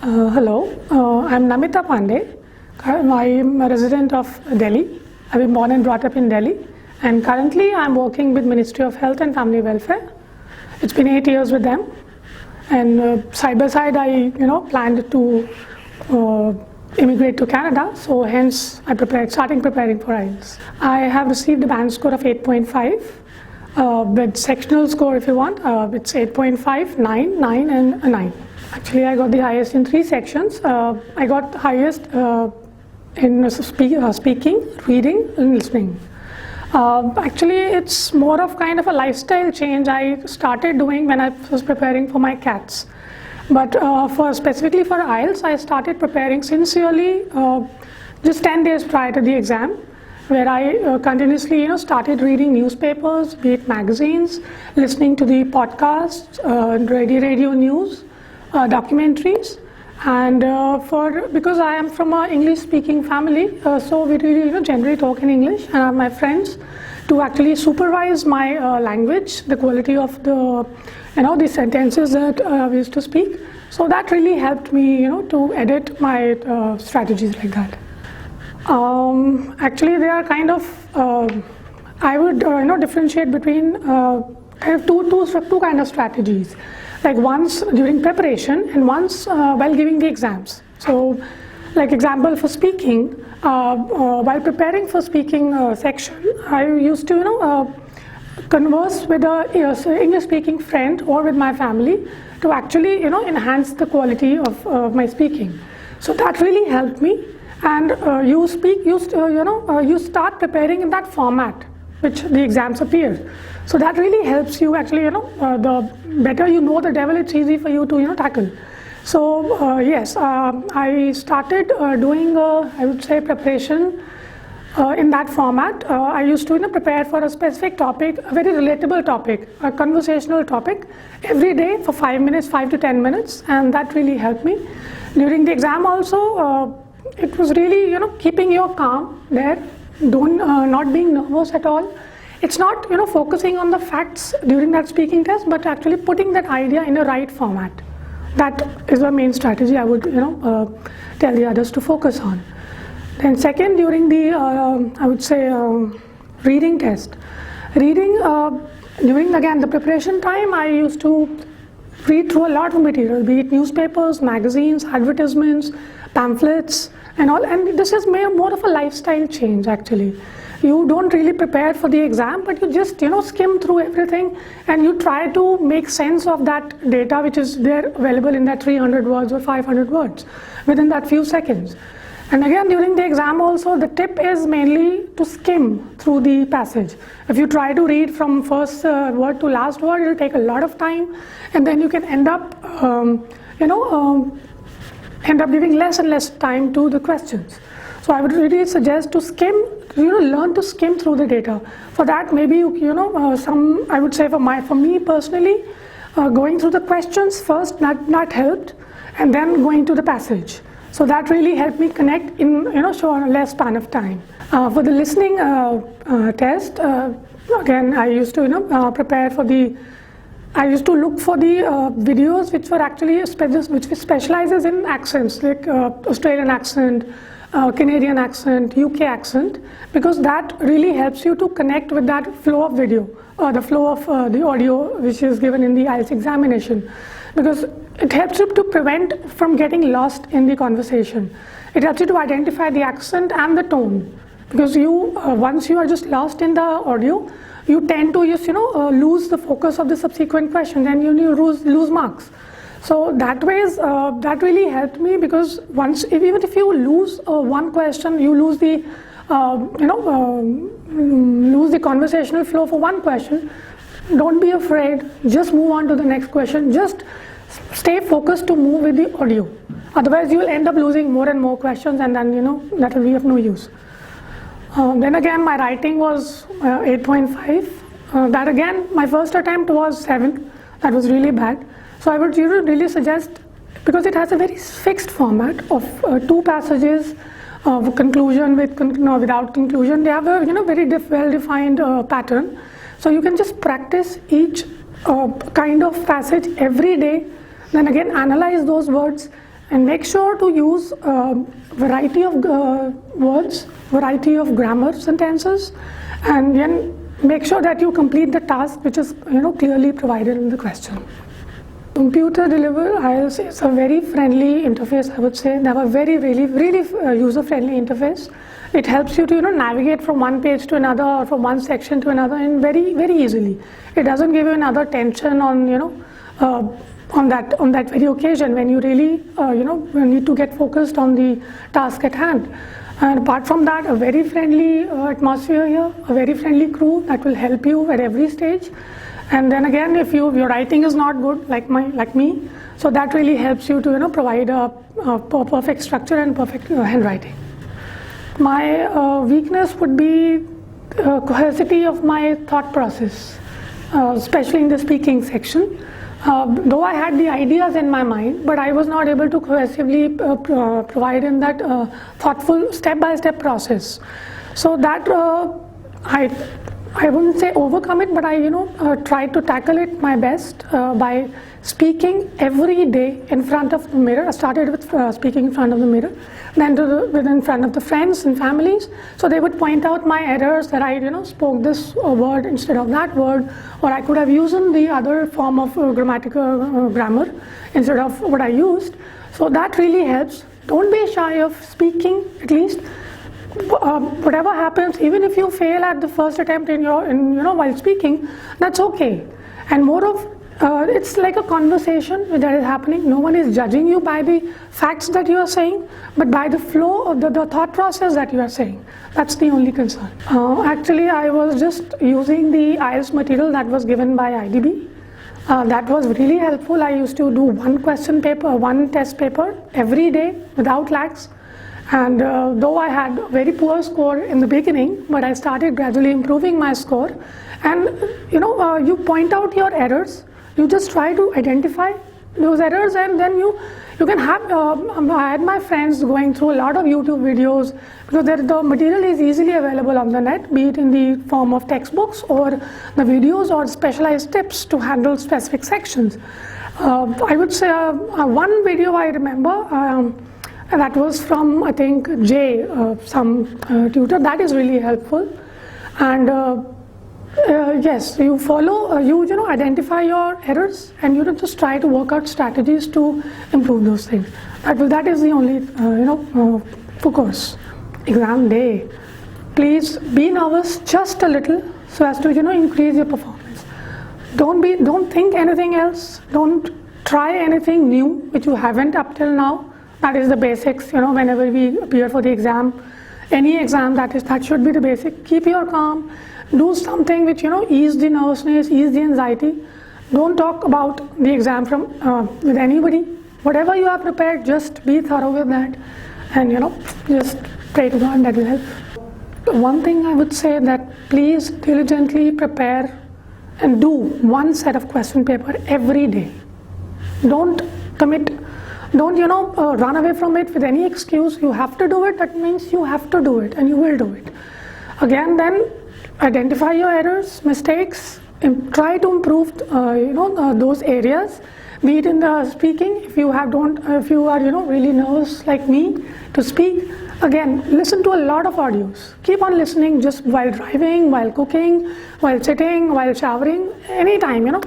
Hello, I'm Namita Pandey. I'm a resident of Delhi. I've been born and brought up in Delhi, and currently I'm working with Ministry of Health and Family Welfare. It's been 8 years with them, and side by side I planned to immigrate to Canada, so hence I starting preparing for IELTS. I have received a band score of 8.5 with sectional score if you want. It's 8.5, 9, 9 and a 9. Actually, I got the highest in 3 sections. I got the highest in speaking, reading and listening. Actually, it's more of kind of a lifestyle change I started doing when I was preparing for my CATs. But specifically for IELTS, I started preparing sincerely just 10 days prior to the exam, where I continuously started reading newspapers, be it magazines, listening to the podcasts, radio news, documentaries, and because I am from an English-speaking family, so we really generally talk in English, and I have my friends to actually supervise my language, the quality of the the sentences that we used to speak. So that really helped me to edit my strategies like that. Actually, they are kind of I would differentiate between kind of two kind of strategies. Like once during preparation and once while giving the exams. So, like example for speaking, while preparing for speaking section, I used to converse with a English-speaking friend or with my family to actually enhance the quality of my speaking. So that really helped me. And you start preparing in that format which the exams appear. So that really helps you actually, the better you know the devil, it's easy for you to, tackle. So yes, I started doing, I would say, preparation in that format. I used to prepare for a specific topic, a very relatable topic, a conversational topic, every day for 5 minutes, 5 to 10 minutes, and that really helped me. During the exam also, it was really, keeping you calm there, not being nervous at all. It's not focusing on the facts during that speaking test, but actually putting that idea in a right format. That is the main strategy I would tell the others to focus on. Then second, during the I would say reading test. Reading during again the preparation time, I used to read through a lot of material, be it newspapers, magazines, advertisements, pamphlets and all, and this is more of a lifestyle change actually. You don't really prepare for the exam, but you just skim through everything and you try to make sense of that data which is there available in that 300 words or 500 words within that few seconds. And again, during the exam also, the tip is mainly to skim through the passage. If you try to read from first word to last word, it will take a lot of time, and then you can end up giving less and less time to the questions. So I would really suggest to skim, learn to skim through the data. For that, maybe I would say for me personally, going through the questions first that helped, and then going to the passage. So that really helped me connect in a less span of time. For the listening test, again I used to prepare for the. I used to look for the videos which were actually which specializes in accents, like Australian accent, Canadian accent, UK accent, because that really helps you to connect with that flow of video, the flow of the audio which is given in the IELTS examination, because it helps you to prevent from getting lost in the conversation. It helps you to identify the accent and the tone, because once you are just lost in the audio, you tend to just lose the focus of the subsequent question, and you lose marks. So that really helped me, because even if you lose one question, you lose the lose the conversational flow for one question. Don't be afraid. Just move on to the next question. Just stay focused to move with the audio. Otherwise, you will end up losing more and more questions, and then that will be of no use. Then again, my writing was 8.5. That again, my first attempt was 7. That was really bad. So I would really suggest, because it has a very fixed format of 2 passages, conclusion without conclusion. They have a very well-defined pattern. So you can just practice each kind of passage every day. Then again, analyze those words and make sure to use variety of words, variety of grammar sentences, and then make sure that you complete the task which is clearly provided in the question. Computer deliver IELTS is a very friendly interface, I would say. They have a really user-friendly interface. It helps you to navigate from one page to another or from one section to another and very easily. It doesn't give you another tension on on that very occasion when you really need to get focused on the task at hand. And apart from that, a very friendly atmosphere here, a very friendly crew that will help you at every stage. And then again, if your writing is not good, like me, so that really helps you to provide a perfect structure and perfect handwriting. My weakness would be cohesivity of my thought process, especially in the speaking section. Though I had the ideas in my mind, but I was not able to cohesively provide in that thoughtful step-by-step process. So that I wouldn't say overcome it, but I tried to tackle it my best by speaking every day in front of the mirror. I started with speaking in front of the mirror, then in front of the friends and families. So they would point out my errors, that I spoke this word instead of that word, or I could have used the other form of grammatical grammar instead of what I used. So that really helps. Don't be shy of speaking, at least. Whatever happens, even if you fail at the first attempt while speaking, that's okay. And more of it's like a conversation that is happening. No one is judging you by the facts that you are saying, but by the flow of the thought process that you are saying. That's the only concern. Actually, I was just using the IELTS material that was given by IDB. That was really helpful. I used to do one test paper every day without lags. And though I had a very poor score in the beginning, but I started gradually improving my score. And you point out your errors. You just try to identify those errors, and then you can have. I had my friends going through a lot of YouTube videos, because the material is easily available on the net, be it in the form of textbooks or the videos or specialized tips to handle specific sections. I would say one video I remember. And that was from, I think, Jay, some tutor. That is really helpful. And yes, you follow, you identify your errors, and you just try to work out strategies to improve those things. That is the only, focus. Exam day. Please be nervous just a little, so as to increase your performance. Don't think anything else. Don't try anything new which you haven't up till now. That is the basics, whenever we appear for the exam, any exam, that should be the basic. Keep your calm, do something which, ease the nervousness, ease the anxiety. Don't talk about the exam with anybody. Whatever you have prepared, just be thorough with that, and, just pray to God that will help. One thing I would say, that please diligently prepare and do one set of question paper every day. Don't commit. Don't run away from it with any excuse. You have to do it. That means you have to do it, and you will do it. Again, then identify your errors, mistakes, and try to improve those areas. Be it in the speaking, if you are really nervous like me to speak. Again, listen to a lot of audios. Keep on listening, just while driving, while cooking, while sitting, while showering, anytime.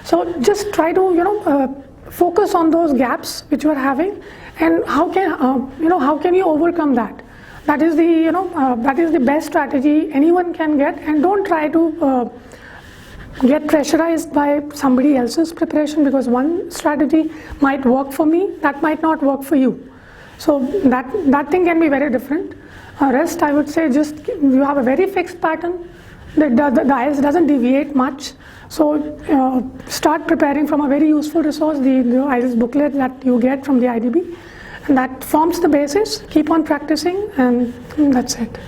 So just try to focus on those gaps which you are having, and how can you overcome that? That is the best strategy anyone can get. And don't try to get pressurized by somebody else's preparation, because one strategy might work for me, that might not work for you. So that thing can be very different. Rest, I would say, just you have a very fixed pattern. The IELTS doesn't deviate much. So start preparing from a very useful resource, the IELTS booklet that you get from the IDB, and that forms the basis. Keep on practicing, and that's it.